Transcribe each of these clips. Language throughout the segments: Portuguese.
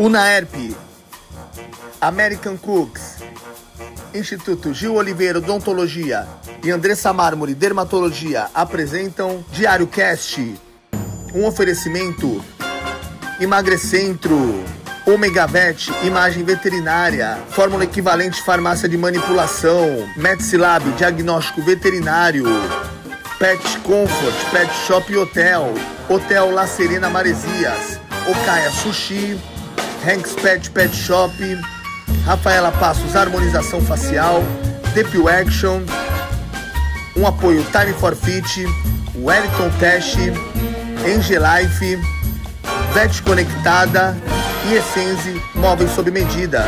Unaerp, American Cooks, Instituto Gil Oliveira Odontologia e Andressa Mármore Dermatologia apresentam Diário Cast, um oferecimento Emagrecentro, Omegavet, Imagem Veterinária, Fórmula Equivalente Farmácia de Manipulação, Metsilab, Diagnóstico Veterinário, Pet Comfort, Pet Shop e Hotel, Hotel La Serena Maresias, Okaya Sushi, Hanks Pet Shop, Rafaela Passos Harmonização Facial, Depil Action, um apoio Time for Fit, Wellington Test, Engelife, Vet Conectada e Essenze Móveis sob Medida.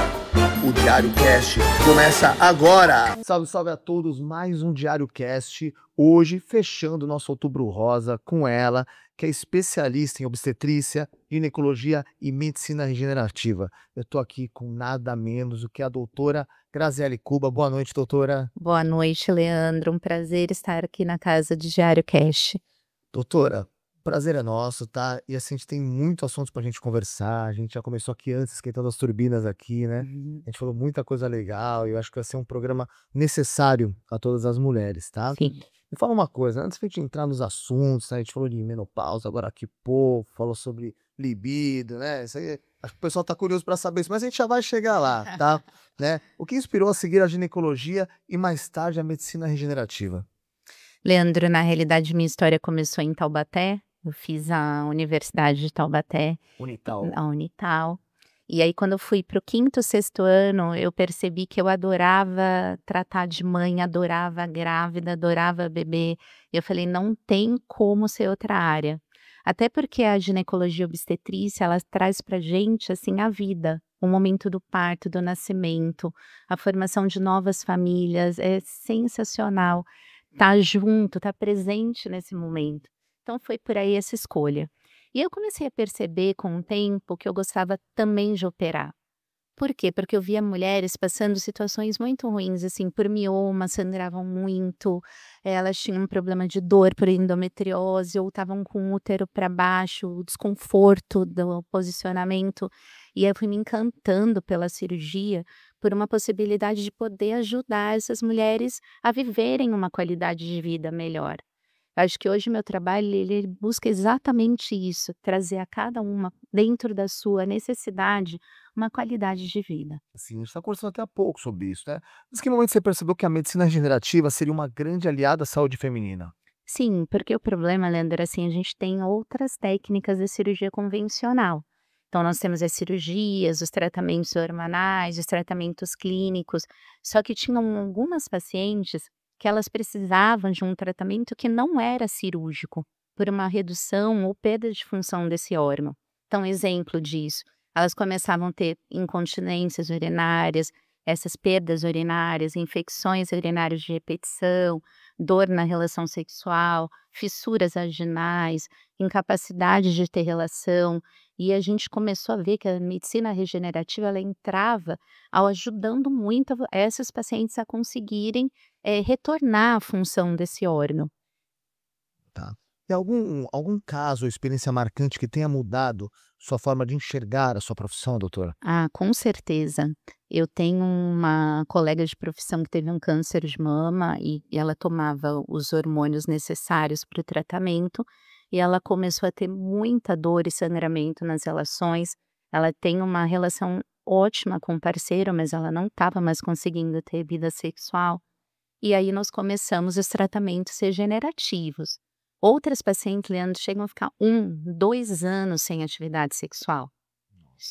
O Diário Cast começa agora! Salve, salve a todos, mais um Diário Cast, hoje fechando nosso Outubro Rosa com ela, que é especialista em obstetrícia, ginecologia e medicina regenerativa. Eu tô aqui com nada menos do que a doutora Graziele Cuba. Boa noite, doutora. Boa noite, Leandro, um prazer estar aqui na casa de Diário Cast. Doutora, o prazer é nosso, tá? E assim, a gente tem muito assunto pra gente conversar. A gente já começou aqui antes, esquentando as turbinas aqui, né? A gente falou muita coisa legal e eu acho que vai ser um programa necessário a todas as mulheres, tá? Sim. Me fala uma coisa, antes de a gente entrar nos assuntos, né? A gente falou de menopausa, agora aqui pouco, falou sobre libido, né? Isso aí, acho que o pessoal tá curioso pra saber isso, mas a gente já vai chegar lá, tá? Né? O que inspirou a seguir a ginecologia e mais tarde a medicina regenerativa? Leandro, na realidade, minha história começou em Taubaté. Eu fiz a Universidade de Taubaté, Unital. a Unital. E aí, quando eu fui para o quinto, sexto ano, eu percebi que eu adorava tratar de mãe, adorava grávida, adorava bebê. Eu falei, não tem como ser outra área. Até porque a ginecologia obstetrícia, ela traz pra gente, assim, a vida. O momento do parto, do nascimento, a formação de novas famílias. É sensacional estar junto, estar presente nesse momento. Então, foi por aí essa escolha. E eu comecei a perceber com o tempo que eu gostava também de operar. Por quê? Porque eu via mulheres passando situações muito ruins, assim, por mioma, sangravam muito, elas tinham um problema de dor por endometriose, ou estavam com o útero para baixo, o desconforto do posicionamento. E eu fui me encantando pela cirurgia, por uma possibilidade de poder ajudar essas mulheres a viverem uma qualidade de vida melhor. Acho que hoje meu trabalho ele busca exatamente isso, trazer a cada uma, dentro da sua necessidade, uma qualidade de vida. Assim, a gente está conversando até há pouco sobre isso, né? Mas que momento você percebeu que a medicina regenerativa seria uma grande aliada à saúde feminina? Sim, porque o problema, Leandro, assim, a gente tem outras técnicas de cirurgia convencional. Então, nós temos as cirurgias, os tratamentos hormonais, os tratamentos clínicos, só que tinham algumas pacientes que elas precisavam de um tratamento que não era cirúrgico, por uma redução ou perda de função desse órgão. Então, exemplo disso, elas começavam a ter incontinências urinárias, essas perdas urinárias, infecções urinárias de repetição, dor na relação sexual, fissuras vaginais, incapacidade de ter relação, e a gente começou a ver que a medicina regenerativa ela entrava ao ajudando muito essas pacientes a conseguirem retornar à função desse órgão. Tá. Tem algum caso ou experiência marcante que tenha mudado sua forma de enxergar a sua profissão, doutora? Ah, com certeza. Eu tenho uma colega de profissão que teve um câncer de mama e ela tomava os hormônios necessários para o tratamento e ela começou a ter muita dor e sangramento nas relações. Ela tem uma relação ótima com o parceiro, mas ela não estava mais conseguindo ter vida sexual. E aí nós começamos os tratamentos regenerativos. Outras pacientes, Leandro, chegam a ficar 2 anos sem atividade sexual.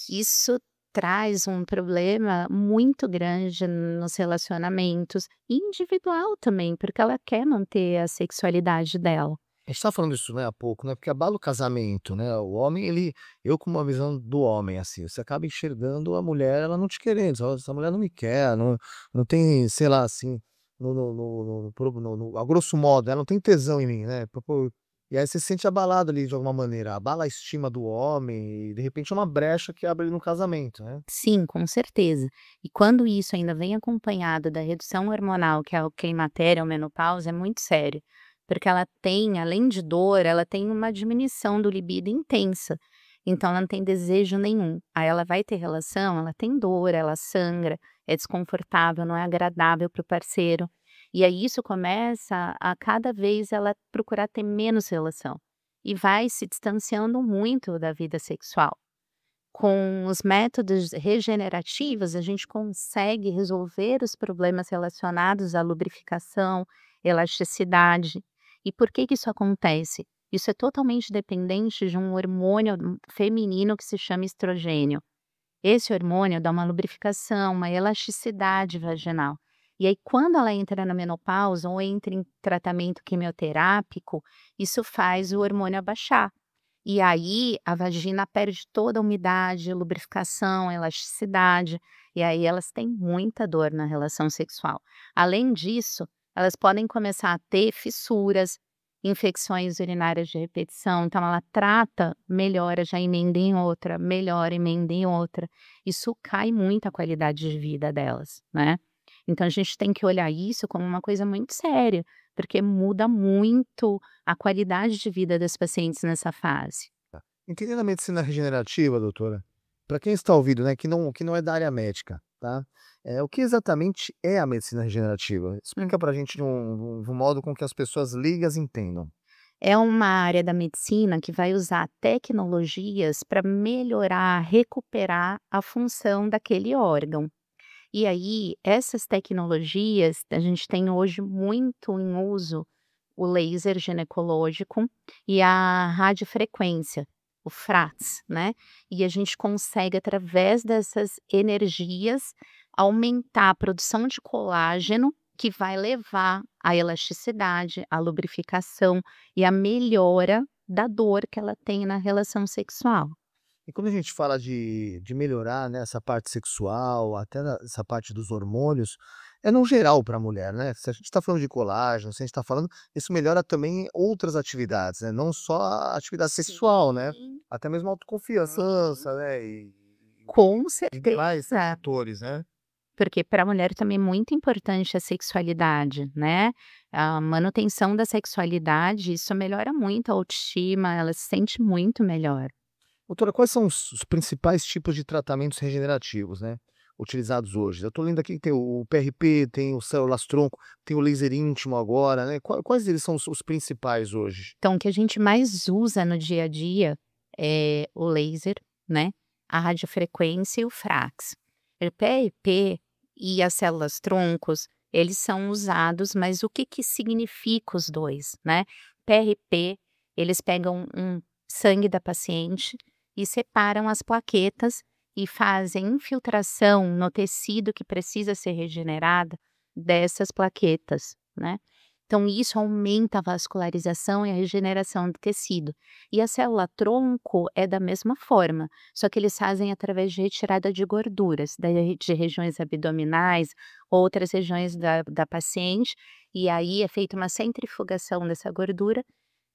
Isso traz um problema muito grande nos relacionamentos, e individual também, porque ela quer manter a sexualidade dela. A gente estava falando isso, né, há pouco, né? Porque abala o casamento, né? O homem, eu com uma visão do homem, assim, você acaba enxergando a mulher, ela não te querendo, essa mulher não me quer, não tem, sei lá, assim, a grosso modo, ela não tem tesão em mim, né? E aí você se sente abalado ali de alguma maneira, abala a estima do homem e de repente é uma brecha que abre ali no casamento, né? Sim, com certeza. E quando isso ainda vem acompanhado da redução hormonal, que é o climatério, a menopausa, é muito sério. Porque ela tem, além de dor, ela tem uma diminuição do libido intensa. então ela não tem desejo nenhum. Aí ela vai ter relação, ela tem dor, ela sangra, é desconfortável, não é agradável para o parceiro. E aí isso começa a cada vez ela procurar ter menos relação e vai se distanciando muito da vida sexual. Com os métodos regenerativos, a gente consegue resolver os problemas relacionados à lubrificação, elasticidade. E por que que isso acontece? Isso é totalmente dependente de um hormônio feminino que se chama estrogênio. Esse hormônio dá uma lubrificação, uma elasticidade vaginal. E aí, quando ela entra na menopausa ou entra em tratamento quimioterápico, isso faz o hormônio abaixar. E aí a vagina perde toda a umidade, lubrificação, elasticidade, e aí elas têm muita dor na relação sexual. Além disso, elas podem começar a ter fissuras, infecções urinárias de repetição, então ela trata, melhora, já emenda em outra, melhora, emenda em outra. Isso cai muito a qualidade de vida delas, né? Então a gente tem que olhar isso como uma coisa muito séria, porque muda muito a qualidade de vida das pacientes nessa fase. Entendendo a medicina regenerativa, doutora, para quem está ouvindo, né, que não é da área médica, tá? O que exatamente é a medicina regenerativa? Explica pra gente de um modo com que as pessoas leigas entendam. É uma área da medicina que vai usar tecnologias para melhorar, recuperar a função daquele órgão. E aí, essas tecnologias, a gente tem hoje muito em uso o laser ginecológico e a radiofrequência, o FRATS, né? E a gente consegue, através dessas energias, aumentar a produção de colágeno, que vai levar à elasticidade, à lubrificação e à melhora da dor que ela tem na relação sexual. E quando a gente fala de melhorar, né, essa parte sexual, até essa parte dos hormônios, é no geral para a mulher, né? Se a gente está falando de colágeno, se a gente está falando, isso melhora também outras atividades, né? Não só a atividade sexual, né? Sim. Até mesmo a autoconfiança, né? Com E demais certeza. fatores, né? Porque para a mulher também é muito importante a sexualidade, né. A manutenção da sexualidade, isso melhora muito a autoestima, ela se sente muito melhor. Doutora, quais são os principais tipos de tratamentos regenerativos, né, utilizados hoje? Eu estou lendo aqui que tem o PRP, tem o células-tronco, tem o laser íntimo agora, né, quais deles são os principais hoje? Então o que a gente mais usa no dia a dia é o laser, né, a radiofrequência e o frax. O PRP e as células troncos, eles são usados, mas o que que significa os 2, né? PRP, eles pegam um sangue da paciente e separam as plaquetas e fazem infiltração no tecido que precisa ser regenerado dessas plaquetas, né? Então isso aumenta a vascularização e a regeneração do tecido. E a célula-tronco é da mesma forma, só que eles fazem através de retirada de gorduras, de regiões abdominais, outras regiões da paciente, e aí é feita uma centrifugação dessa gordura,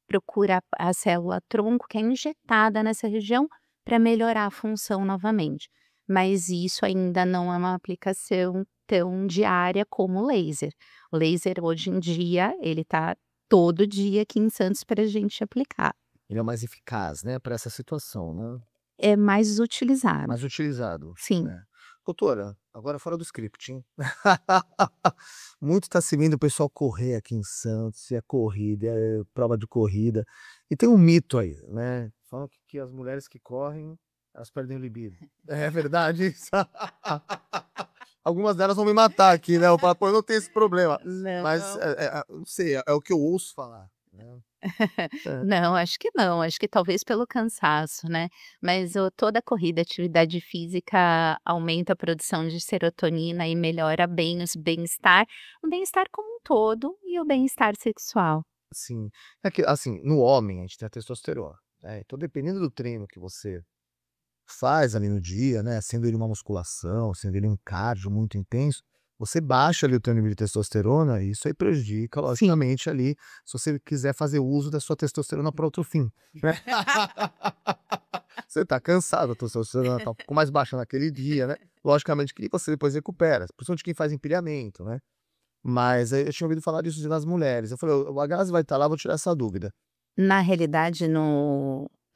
procura a célula-tronco que é injetada nessa região para melhorar a função novamente. Mas isso ainda não é uma aplicação tão diária como o laser. O laser hoje em dia, ele tá todo dia aqui em Santos para a gente aplicar. Ele é mais eficaz, né, para essa situação, né, É mais utilizado, mais utilizado, sim. né. Doutora, agora fora do script, hein. Muito tá se vendo o pessoal correr aqui em Santos, é corrida, é prova de corrida, e tem um mito aí, né, falam que as mulheres que correm, elas perdem o libido. É verdade isso? Algumas delas vão me matar aqui, né, eu falo: "Pô, eu não tenho esse problema", mas, Não. não sei, é o que eu ouço falar, né. É. Não, acho que não, acho que talvez pelo cansaço, né, mas toda corrida, atividade física aumenta a produção de serotonina e melhora bem o bem-estar como um todo e o bem-estar sexual. Sim. É que, assim, no homem a gente tem a testosterona, né, então dependendo do treino que você faz ali no dia, né, sendo ele uma musculação, sendo ele um cardio muito intenso, você baixa ali o teu nível de testosterona e isso aí prejudica Sim. logicamente ali, se você quiser fazer uso da sua testosterona para outro fim, né. Você tá cansado, a testosterona tá um pouco mais baixa naquele dia, né, logicamente que você depois recupera, principalmente quem faz empilhamento, né. Mas eu tinha ouvido falar disso nas mulheres, eu falei: "A Gazi vai estar lá, vou tirar essa dúvida". Na realidade,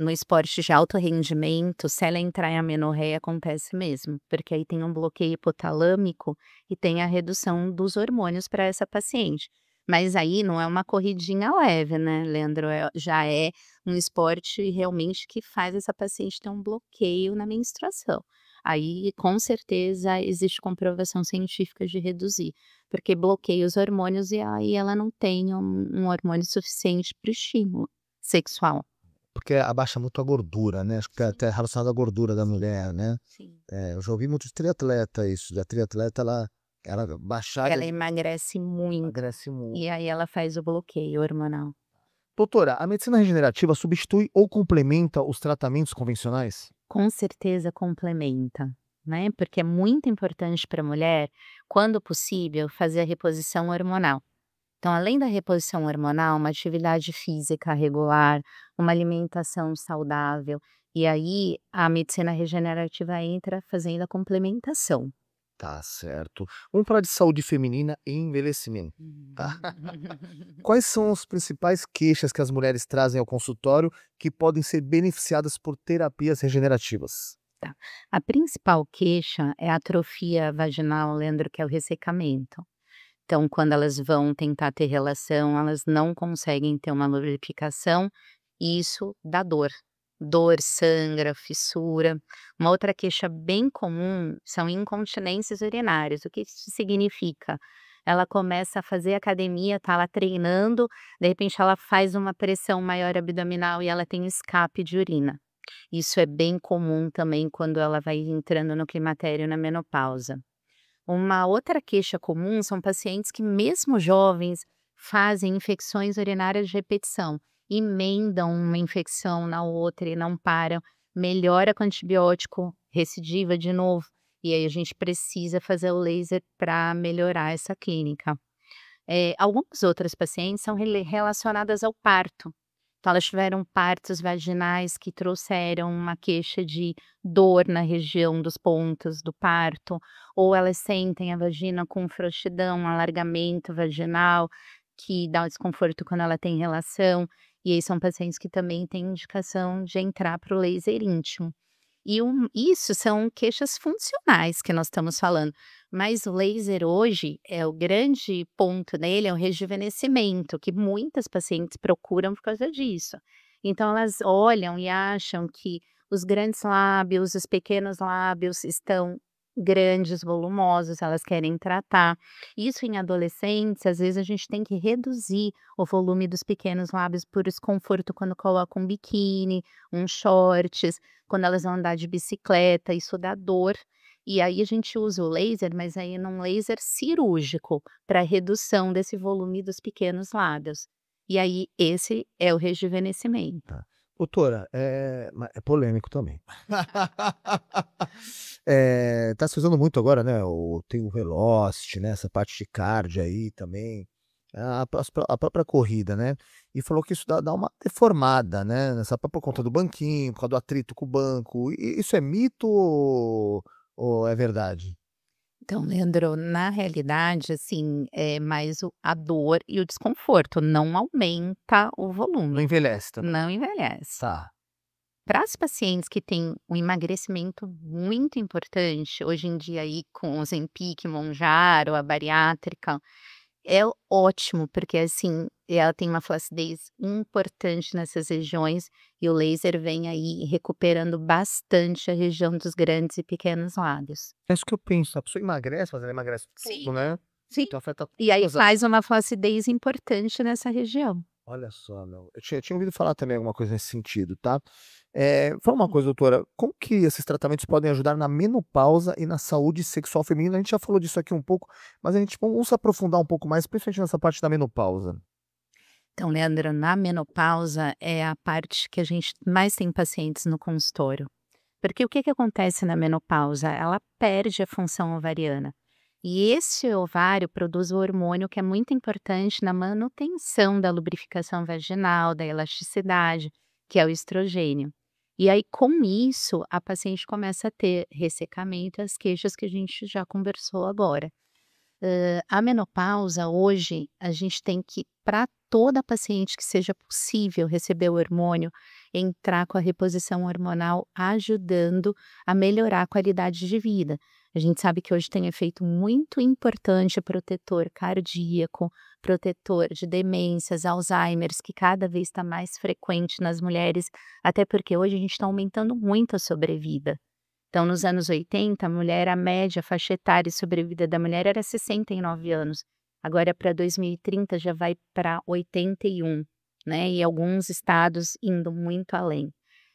no esporte de alto rendimento, se ela entrar em amenorreia, acontece mesmo, porque aí tem um bloqueio hipotalâmico e tem a redução dos hormônios para essa paciente. Mas aí não é uma corridinha leve, né, Leandro? Já é um esporte realmente que faz essa paciente ter um bloqueio na menstruação. Aí, com certeza, existe comprovação científica de reduzir, porque bloqueia os hormônios e aí ela não tem um hormônio suficiente para o estímulo sexual. Porque abaixa muito a gordura, né? Acho que até relacionado à gordura da mulher, né? Sim. Eu já ouvi muito de triatleta isso. Da triatleta, ela baixar Ela emagrece muito emagrece muito. e aí ela faz o bloqueio hormonal. Doutora, a medicina regenerativa substitui ou complementa os tratamentos convencionais? Com certeza complementa, né? Porque é muito importante para a mulher, quando possível, fazer a reposição hormonal. Então, além da reposição hormonal, uma atividade física regular, uma alimentação saudável, e aí a medicina regenerativa entra fazendo a complementação. Tá certo. Vamos falar de saúde feminina e envelhecimento. Tá? Quais são as principais queixas que as mulheres trazem ao consultório que podem ser beneficiadas por terapias regenerativas? A principal queixa é a atrofia vaginal, Leandro, que é o ressecamento. Então, quando elas vão tentar ter relação, elas não conseguem ter uma lubrificação e isso dá dor. Dor, sangra, fissura. Uma outra queixa bem comum são incontinências urinárias. O que isso significa? Ela começa a fazer academia, tá lá treinando, de repente ela faz uma pressão maior abdominal e ela tem escape de urina. Isso é bem comum também quando ela vai entrando no climatério, na menopausa. Uma outra queixa comum são pacientes que, mesmo jovens, fazem infecções urinárias de repetição, emendam uma infecção na outra e não param, melhora com antibiótico, recidiva de novo, e aí a gente precisa fazer o laser para melhorar essa clínica. Algumas outras pacientes são relacionadas ao parto. Então, elas tiveram partos vaginais que trouxeram uma queixa de dor na região dos pontos do parto, ou elas sentem a vagina com frouxidão, alargamento vaginal, que dá um desconforto quando ela tem relação, e aí são pacientes que também têm indicação de entrar para o laser íntimo. E isso são queixas funcionais que nós estamos falando, mas o laser hoje, o grande ponto nele é o rejuvenescimento, que muitas pacientes procuram por causa disso. Então elas olham e acham que os grandes lábios, os pequenos lábios estão grandes, volumosos, elas querem tratar. Isso em adolescentes, às vezes a gente tem que reduzir o volume dos pequenos lábios por desconforto quando coloca um biquíni, shorts, quando elas vão andar de bicicleta, isso dá dor. E aí a gente usa o laser, mas aí num laser cirúrgico, para redução desse volume dos pequenos lábios. E aí esse é o rejuvenescimento. Doutora, é polêmico também. Tá se usando muito agora, né? Tem o Velocity, né? Essa parte de cardio aí também. A própria corrida, né? E falou que isso dá uma deformada, né? Por conta do banquinho, por causa do atrito com o banco. Isso é mito ou é verdade? Então, Leandro, na realidade, assim, é mais a dor e o desconforto, não aumenta o Não volume, envelhece também. não envelhece. Tá. Para as pacientes que têm um emagrecimento muito importante, hoje em dia aí com o Ozempic, Mounjaro, a bariátrica, é ótimo, porque assim, ela tem uma flacidez importante nessas regiões e o laser vem aí recuperando bastante a região dos grandes e pequenos lábios. É isso que eu penso. A pessoa emagrece, mas ela emagrece Sim. tudo, né? Sim. Então afeta E aí todas faz uma flacidez importante nessa região. Olha só, meu. Eu tinha ouvido falar também alguma coisa nesse sentido, tá? Fala uma coisa, doutora, como que esses tratamentos podem ajudar na menopausa e na saúde sexual feminina? A gente já falou disso aqui um pouco, mas a gente vamos se aprofundar um pouco mais, principalmente nessa parte da menopausa. Então, Leandro, na menopausa é a parte que a gente mais tem pacientes no consultório. Porque o que acontece na menopausa? Ela perde a função ovariana. E esse ovário produz o hormônio que é muito importante na manutenção da lubrificação vaginal, da elasticidade, que é o estrogênio. E aí, com isso, a paciente começa a ter ressecamento, as queixas que a gente já conversou agora. A menopausa, hoje, a gente tem que, para toda paciente que seja possível receber o hormônio, entrar com a reposição hormonal, ajudando a melhorar a qualidade de vida. A gente sabe que hoje tem efeito muito importante protetor cardíaco, protetor de demências, Alzheimer's, que cada vez está mais frequente nas mulheres, até porque hoje a gente está aumentando muito a sobrevida. Então, nos anos 80, a média faixa etária e sobrevida da mulher era 69 anos. Agora, para 2030, já vai para 81, né? E alguns estados indo muito além.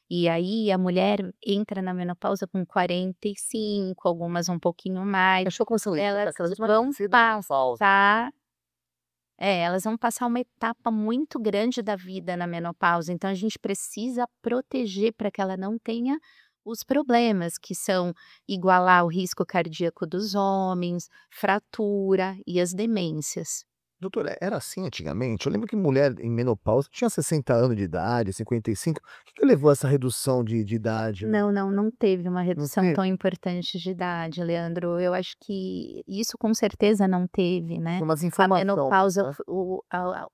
E aí, a mulher entra na menopausa com 45, algumas um pouquinho mais. Achou como são Elas aquelas vão menopausa. elas vão passar uma etapa muito grande da vida na menopausa, então a gente precisa proteger para que ela não tenha os problemas, que são igualar o risco cardíaco dos homens, fratura e as demências. Doutora, era assim antigamente? Eu lembro que mulher em menopausa tinha 60 anos de idade, 55. O que levou a essa redução de idade? Não teve uma redução teve? tão importante de idade, Leandro. Eu acho que isso com certeza não teve, né? Umas A informações, menopausa, né? o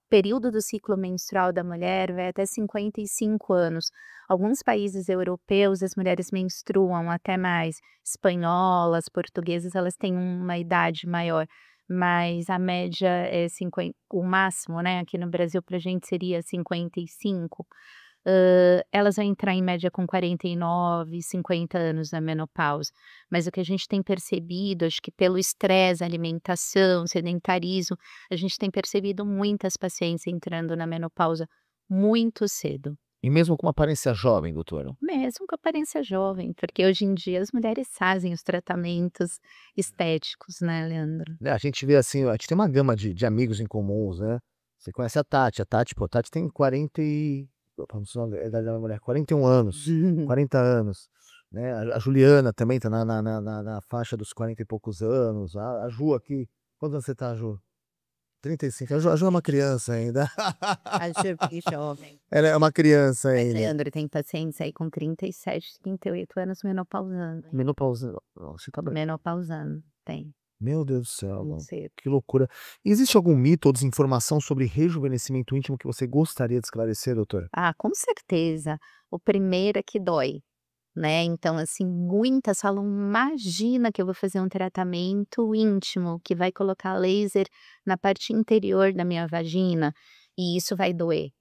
período do ciclo menstrual da mulher vai até 55 anos. Alguns países europeus, as mulheres menstruam até mais. Espanholas, portuguesas, elas têm uma idade maior. Mas a média é 50, o máximo, né? Aqui no Brasil, para a gente seria 55. Elas vão entrar em média com 49, 50 anos na menopausa. Mas o que a gente tem percebido, acho que pelo estresse, alimentação, sedentarismo, a gente tem percebido muitas pacientes entrando na menopausa muito cedo. E mesmo com uma aparência jovem, doutora? Mesmo com aparência jovem, porque hoje em dia as mulheres fazem os tratamentos estéticos, né, Leandro? Né, a gente vê assim, a gente tem uma gama de amigos em comuns, né? Você conhece a Tati, pô, a Tati tem 40 e... Vamos lá, a idade da minha mulher, 41 anos, 40 anos. Né? A Juliana também tá na faixa dos 40 e poucos anos. A Ju aqui, quantos anos você tá, Ju? 35. A Ju é uma criança ainda. Acho que jovem. Ela é uma criança Mas, ainda. Leandro, tem pacientes aí com 37, 38 anos menopausando. Hein? Menopausa. Você tá... Menopausando, tem. Meu Deus do céu, Muito cedo. que loucura. Existe algum mito ou desinformação sobre rejuvenescimento íntimo que você gostaria de esclarecer, doutora? Ah, com certeza. O primeiro é que dói, né? Então, assim, muitas falam, imagina que eu vou fazer um tratamento íntimo, que vai colocar laser na parte interior da minha vagina, e isso vai doer.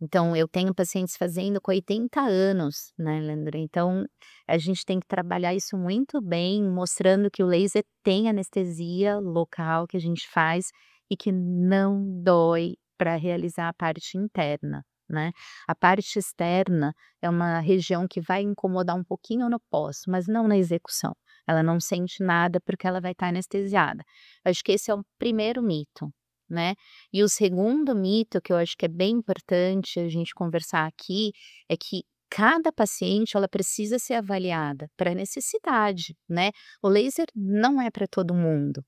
Então, eu tenho pacientes fazendo com 80 anos, né, Leandro? Então, a gente tem que trabalhar isso muito bem, mostrando que o laser tem anestesia local que a gente faz e que não dói para realizar a parte interna, né? A parte externa é uma região que vai incomodar um pouquinho no pós, mas não na execução. Ela não sente nada porque ela vai estar anestesiada. Acho que esse é o primeiro mito. Né? E o segundo mito, que eu acho que é bem importante a gente conversar aqui, é que cada paciente ela precisa ser avaliada para necessidade, né? O laser não é para todo mundo.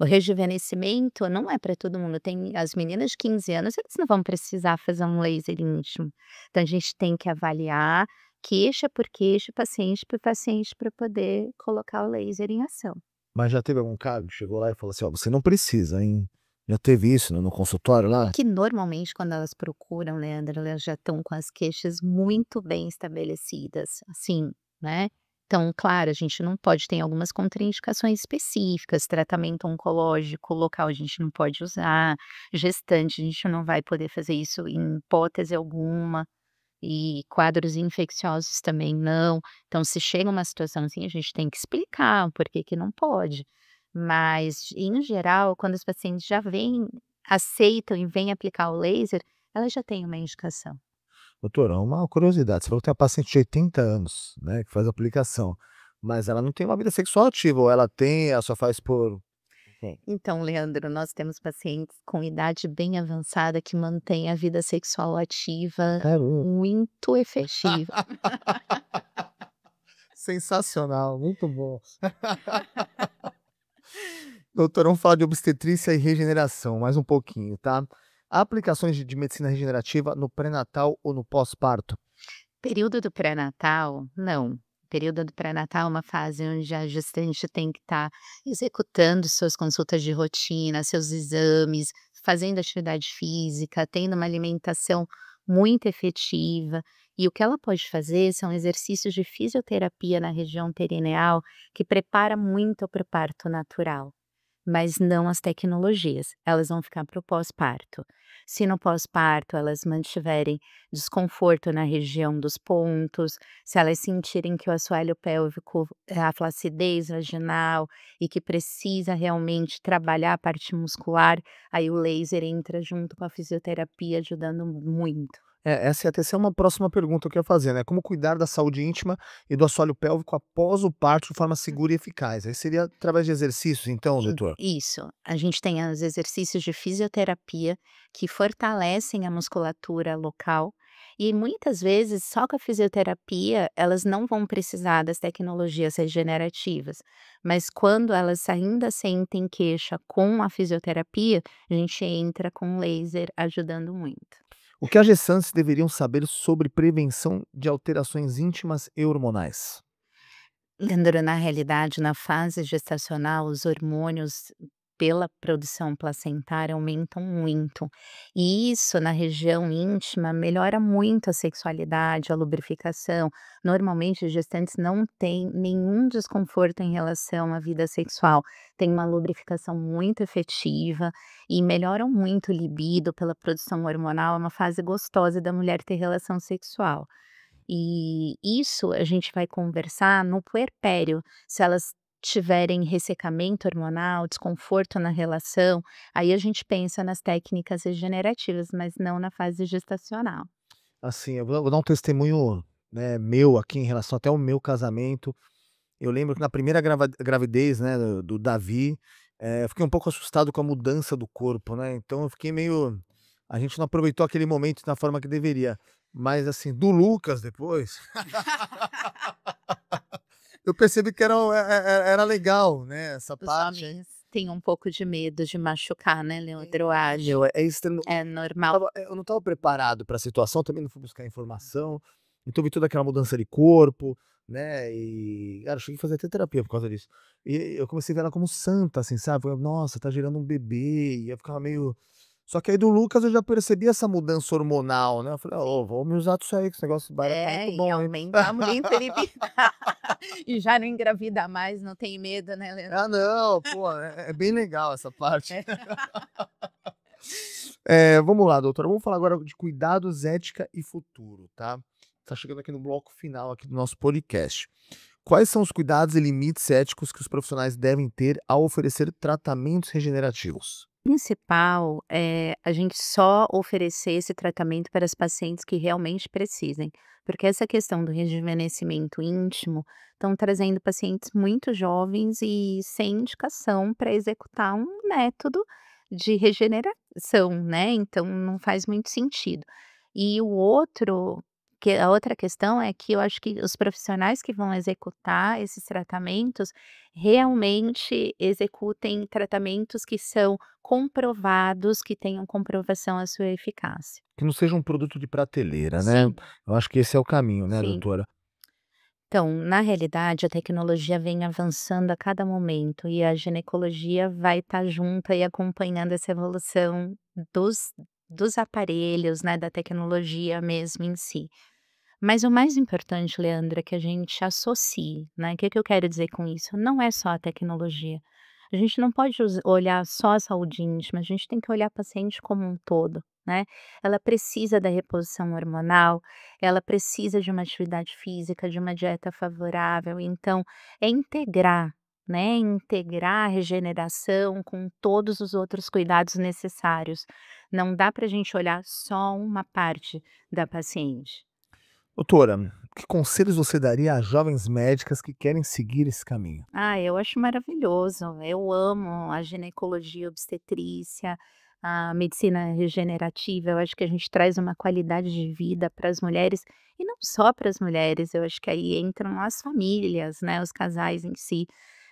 O rejuvenescimento não é para todo mundo. Tem as meninas de 15 anos, elas não vão precisar fazer um laser íntimo. Então a gente tem que avaliar queixa por queixa, paciente por paciente, para poder colocar o laser em ação. Mas já teve algum caso que chegou lá e falou assim, ó, você não precisa, hein? Já teve isso no consultório lá? Que normalmente quando elas procuram, Leandro, elas já estão com as queixas muito bem estabelecidas, assim, né? Então, claro, a gente não pode, tem algumas contraindicações específicas, tratamento oncológico local a gente não pode usar, gestante a gente não vai poder fazer isso em hipótese alguma, e quadros infecciosos também não. Então, se chega uma situação assim, a gente tem que explicar o porquê que não pode. Mas, em geral, quando os pacientes já vêm, aceitam e vêm aplicar o laser, elas já têm uma indicação. Doutora, uma curiosidade, você falou que tem uma paciente de 80 anos, né, que faz a aplicação, mas ela não tem uma vida sexual ativa, ou ela tem, ela só faz por... Então, Leandro, nós temos pacientes com idade bem avançada que mantêm a vida sexual ativa muito efetiva. Sensacional, muito bom. Doutora, vamos falar de obstetrícia e regeneração, mais um pouquinho, tá? Há aplicações de medicina regenerativa no pré-natal ou no pós-parto? Período do pré-natal, não. Período do pré-natal é uma fase onde a gestante tem que estar executando suas consultas de rotina, seus exames, fazendo atividade física, tendo uma alimentação muito efetiva. E o que ela pode fazer são exercícios de fisioterapia na região perineal que prepara muito para o parto natural, mas não as tecnologias, elas vão ficar para o pós-parto. Se no pós-parto elas mantiverem desconforto na região dos pontos, se elas sentirem que o assoalho pélvico, a flacidez vaginal e que precisa realmente trabalhar a parte muscular, aí o laser entra junto com a fisioterapia ajudando muito. Essa ia até ser uma próxima pergunta que eu ia fazer, né, como cuidar da saúde íntima e do assoalho pélvico após o parto de forma segura e eficaz? Aí seria através de exercícios então, doutor? Isso, a gente tem os exercícios de fisioterapia que fortalecem a musculatura local e muitas vezes só com a fisioterapia elas não vão precisar das tecnologias regenerativas, mas quando elas ainda sentem queixa com a fisioterapia, a gente entra com laser ajudando muito. O que as gestantes deveriam saber sobre prevenção de alterações íntimas e hormonais? Leandro, na realidade, na fase gestacional, os hormônios pela produção placentária aumentam muito. E isso, na região íntima, melhora muito a sexualidade, a lubrificação. Normalmente, as gestantes não têm nenhum desconforto em relação à vida sexual. Tem uma lubrificação muito efetiva e melhoram muito o libido pela produção hormonal. É uma fase gostosa da mulher ter relação sexual. E isso a gente vai conversar no puerpério, se elas tiverem ressecamento hormonal, desconforto na relação, aí a gente pensa nas técnicas regenerativas, mas não na fase gestacional. Assim, eu vou dar um testemunho, né, meu aqui em relação até ao meu casamento. Eu lembro que na primeira gravidez, né, do Davi, eu fiquei um pouco assustado com a mudança do corpo, né, então eu fiquei meio a gente não aproveitou aquele momento da forma que deveria. Mas assim, do Lucas depois, eu percebi que era legal, né, essa Os parte aí. homens têm um pouco de medo de machucar, né, Leandro, eu acho. Meu, é extremo É normal. eu não estava preparado para a situação, também não fui buscar informação, então vi toda aquela mudança de corpo, né, e cara, eu cheguei a fazer até terapia por causa disso. E eu comecei a ver ela como santa, assim, sabe, falei: "Nossa, tá gerando um bebê", e eu ficava meio só que aí do Lucas eu já percebi essa mudança hormonal, né, eu falei: "Ô, vamos usar isso aí que esse negócio vai tá muito E bom, hein". aumenta muito ele e já não engravida mais, não tem medo, né, Leandro? Ah não, pô, é bem legal essa parte. É. Vamos lá doutora, vamos falar agora de cuidados, ética e futuro, tá. Tá chegando aqui no bloco final aqui do nosso podcast. Quais são os cuidados e limites éticos que os profissionais devem ter ao oferecer tratamentos regenerativos? Principal é a gente só oferecer esse tratamento para as pacientes que realmente precisem, porque essa questão do rejuvenescimento íntimo estão trazendo pacientes muito jovens e sem indicação para executar um método de regeneração, né, então não faz muito sentido. E o outro que a outra questão é que eu acho que os profissionais que vão executar esses tratamentos, realmente executem tratamentos que são comprovados, que tenham comprovação a sua eficácia. Que não seja um produto de prateleira, né. Sim, Eu acho que esse é o caminho, né, sim. doutora? Então, na realidade, a tecnologia vem avançando a cada momento e a ginecologia vai estar junto e acompanhando essa evolução dos dos aparelhos, né, da tecnologia mesmo em si. Mas o mais importante, Leandro, é que a gente associe, né? O que que eu quero dizer com isso? Não é só a tecnologia. A gente não pode olhar só a saúde íntima, a gente tem que olhar a paciente como um todo, né? Ela precisa da reposição hormonal, ela precisa de uma atividade física, de uma dieta favorável. Então, é integrar, né? Integrar a regeneração com todos os outros cuidados necessários. Não dá para a gente olhar só uma parte da paciente. Doutora, que conselhos você daria a jovens médicas que querem seguir esse caminho? Ah, eu acho maravilhoso. Eu amo a ginecologia obstetrícia, a medicina regenerativa. Eu acho que a gente traz uma qualidade de vida para as mulheres e não só para as mulheres. Eu acho que aí entram as famílias, né, os casais em si.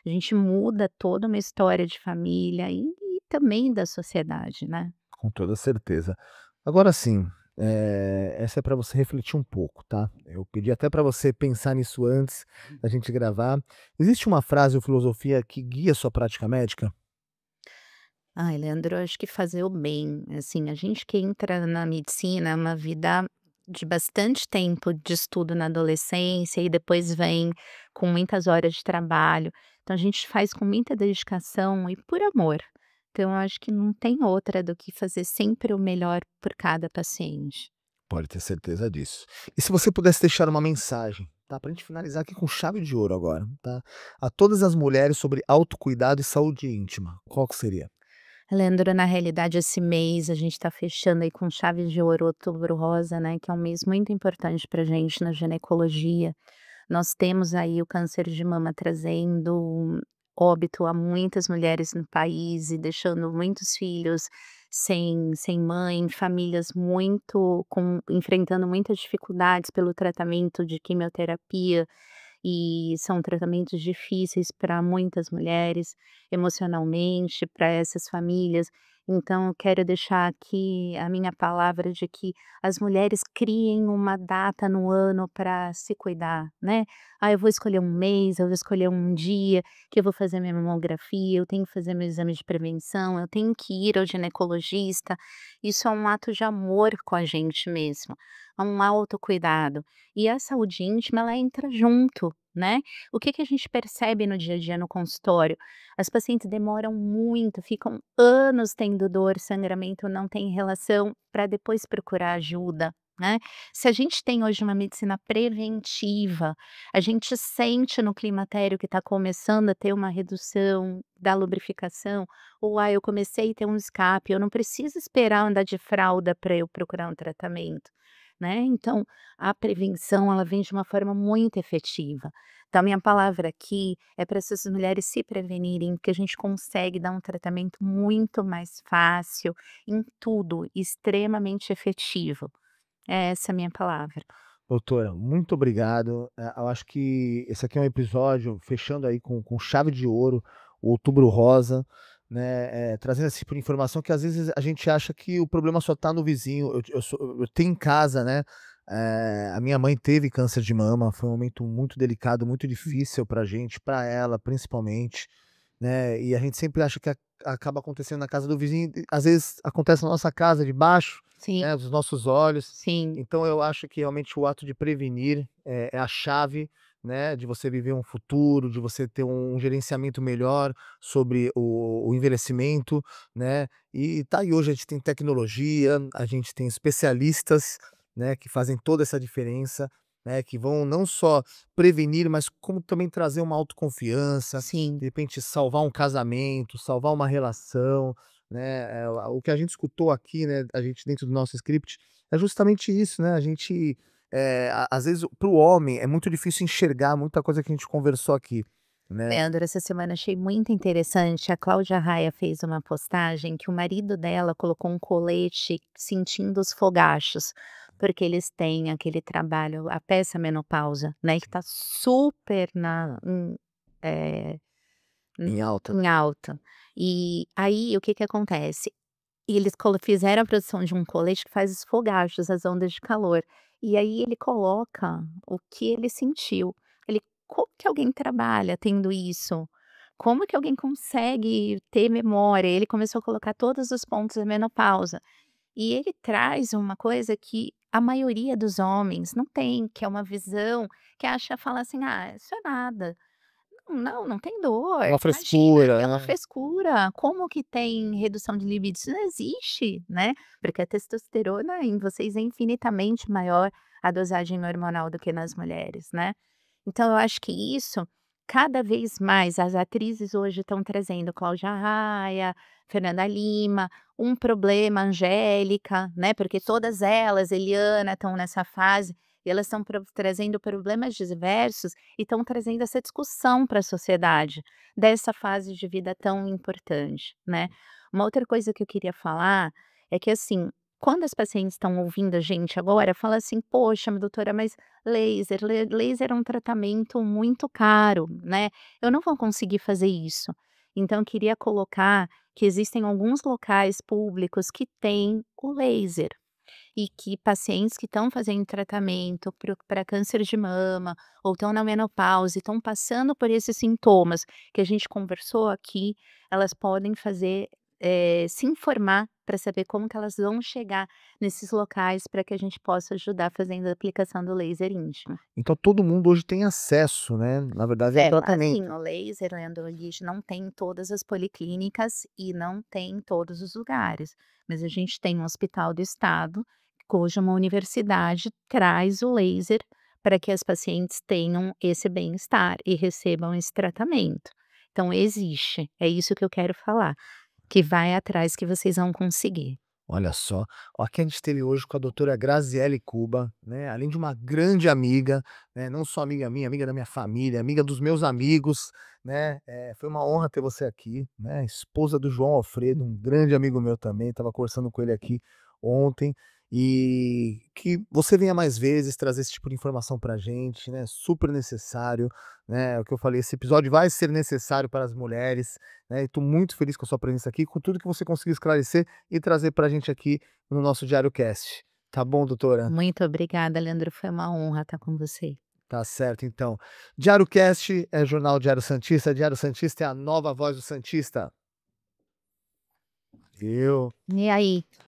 A gente muda toda uma história de família e também da sociedade, né? Com toda certeza. Agora sim, essa é para você refletir um pouco, tá. Eu pedi até para você pensar nisso antes da gente gravar. Existe uma frase ou filosofia que guia sua prática médica? Ai, Leandro, eu acho que fazer o bem, assim, a gente que entra na medicina é uma vida de bastante tempo de estudo na adolescência e depois vem com muitas horas de trabalho. Então a gente faz com muita dedicação e por amor. Então eu acho que não tem outra do que fazer sempre o melhor por cada paciente. Pode ter certeza disso. E se você pudesse deixar uma mensagem, tá, pra gente finalizar aqui com chave de ouro agora, tá, a todas as mulheres sobre autocuidado e saúde íntima, qual que seria? Leandro, na realidade, esse mês a gente está fechando aí com chave de ouro Outubro Rosa, né? Que é um mês muito importante para gente na ginecologia. Nós temos aí o câncer de mama trazendo óbito a muitas mulheres no país e deixando muitos filhos sem mãe, famílias enfrentando muitas dificuldades pelo tratamento de quimioterapia, e são tratamentos difíceis para muitas mulheres, emocionalmente, para essas famílias. Então, eu quero deixar aqui a minha palavra de que as mulheres criem uma data no ano para se cuidar, né? Ah, eu vou escolher um mês, eu vou escolher um dia que eu vou fazer minha mamografia, eu tenho que fazer meu exame de prevenção, eu tenho que ir ao ginecologista. Isso é um ato de amor com a gente mesmo, é um autocuidado. E a saúde íntima, ela entra junto, né. O que que a gente percebe no dia a dia no consultório? As pacientes demoram muito, ficam anos tendo dor, sangramento, não tem relação, para depois procurar ajuda, né. Se a gente tem hoje uma medicina preventiva, a gente sente no climatério que está começando a ter uma redução da lubrificação, ou "ah, eu comecei a ter um escape", eu não preciso esperar andar de fralda para eu procurar um tratamento, né. Então, a prevenção, ela vem de uma forma muito efetiva. Então, a minha palavra aqui é para essas mulheres se prevenirem, porque a gente consegue dar um tratamento muito mais fácil em tudo, extremamente efetivo. É essa a minha palavra. Doutora, muito obrigado. Eu acho que esse aqui é um episódio fechando aí com chave de ouro, o Outubro Rosa, né, trazendo esse tipo de informação que às vezes a gente acha que o problema só está no vizinho. Eu tenho em casa, né, a minha mãe teve câncer de mama, foi um momento muito delicado, muito difícil pra gente, pra ela principalmente, né, e a gente sempre acha que acaba acontecendo na casa do vizinho, e às vezes acontece na nossa casa de baixo, Sim, né, dos nossos olhos. sim, Então eu acho que realmente o ato de prevenir é a chave, né, de você viver um futuro, de você ter um gerenciamento melhor sobre o envelhecimento, né. E tá aí, hoje a gente tem tecnologia, a gente tem especialistas, né, que fazem toda essa diferença, né, que vão não só prevenir, mas como também trazer uma autoconfiança, sim. de repente salvar um casamento, salvar uma relação, né. O que a gente escutou aqui, né, a gente dentro do nosso script, é justamente isso, né, a gente, às vezes para o homem é muito difícil enxergar muita coisa que a gente conversou aqui, né. Leandro, essa semana achei muito interessante. A Cláudia Raia fez uma postagem que o marido dela colocou um colete sentindo os fogachos, porque eles têm aquele trabalho, a peça menopausa, né, que tá super eh, Em alta. em alta. E aí, o que que acontece? Eles fizeram a produção de um colete que faz os fogachos, as ondas de calor. E aí ele coloca o que ele sentiu. Como que alguém trabalha tendo isso? Como que alguém consegue ter memória? Ele começou a colocar todos os pontos da menopausa. E ele traz uma coisa que a maioria dos homens não tem, que é uma visão que fala assim: "Ah, isso é nada. Não, não tem dor, É uma imagina, frescura, é uma né. frescura, como que tem redução de libido? Isso não existe, né, porque a testosterona em vocês é infinitamente maior a dosagem hormonal do que nas mulheres, né. Então eu acho que isso, cada vez mais as atrizes hoje estão trazendo, Cláudia Raia, Fernanda Lima, Um Problema, Angélica, né, porque todas elas, Eliana, estão nessa fase, e elas estão trazendo problemas diversos e estão trazendo essa discussão para a sociedade, dessa fase de vida tão importante, né. Uma outra coisa que eu queria falar é que, assim, quando as pacientes estão ouvindo a gente agora, fala assim: "Poxa, doutora, mas laser é um tratamento muito caro, né, eu não vou conseguir fazer isso". Então eu queria colocar que existem alguns locais públicos que têm o laser. E que pacientes que estão fazendo tratamento para câncer de mama, ou estão na menopausa e estão passando por esses sintomas que a gente conversou aqui, elas podem fazer, se informar para saber como que elas vão chegar nesses locais para que a gente possa ajudar fazendo a aplicação do laser íntimo. Então todo mundo hoje tem acesso, né, na verdade é um tratamento. Assim, o laser, Leandro, a gente não tem em todas as policlínicas e não tem em todos os lugares, mas a gente tem um hospital do estado, cuja uma universidade traz o laser para que as pacientes tenham esse bem-estar e recebam esse tratamento. Então existe, é isso que eu quero falar, que vai atrás que vocês vão conseguir. Olha só, ó, aqui a gente esteve hoje com a doutora Graziele Cuba, né, além de uma grande amiga, né, não só amiga minha, amiga da minha família, amiga dos meus amigos, né, foi uma honra ter você aqui, né, esposa do João Alfredo, um grande amigo meu também, estava conversando com ele aqui ontem, e que você venha mais vezes trazer esse tipo de informação pra gente, né, super necessário, né, é o que eu falei, esse episódio vai ser necessário para as mulheres, né, e tô muito feliz com a sua presença aqui, com tudo que você conseguiu esclarecer e trazer pra gente aqui no nosso Diário Cast. Tá bom, doutora? Muito obrigada, Leandro, foi uma honra estar com você. Tá certo, então. Diário Cast é jornal Diário Santista. Diário Santista é a nova voz do Santista. Viu? E aí?